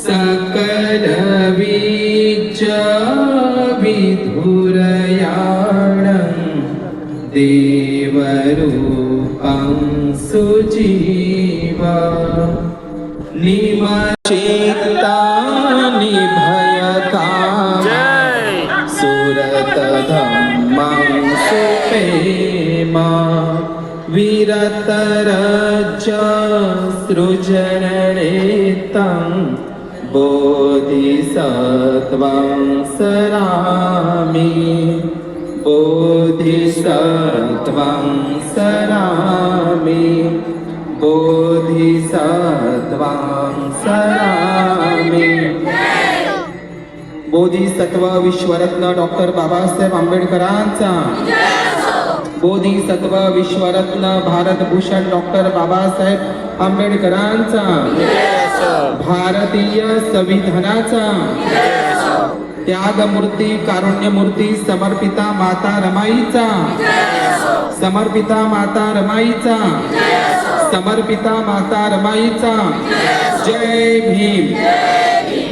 सकल विद्याविधुरयाणं देवरूपं सुजीवा निमचित्तानि भयकामा सुरतधम्मं सुपेमा विरतरज सृजननेतं बोधिसत्वं सरामि बोधिसत्वं सरामि बोधिसत्वं सरामि। बोधिसत्व विश्वरत्न डॉक्टर बाबासाहेब आंबेडकरांचा, बोधिसत्व विश्वरत्न भारतभूषण डॉक्टर बाबासाहेब आंबेडकरांचा, भारतीय संविधानाचा, त्यागमूर्ती कारुण्यमूर्ती समर्पिता माता रमाईचा, समर्पिता माता रमाईचा, समर्पिता माता रमाईचा। जय भीम।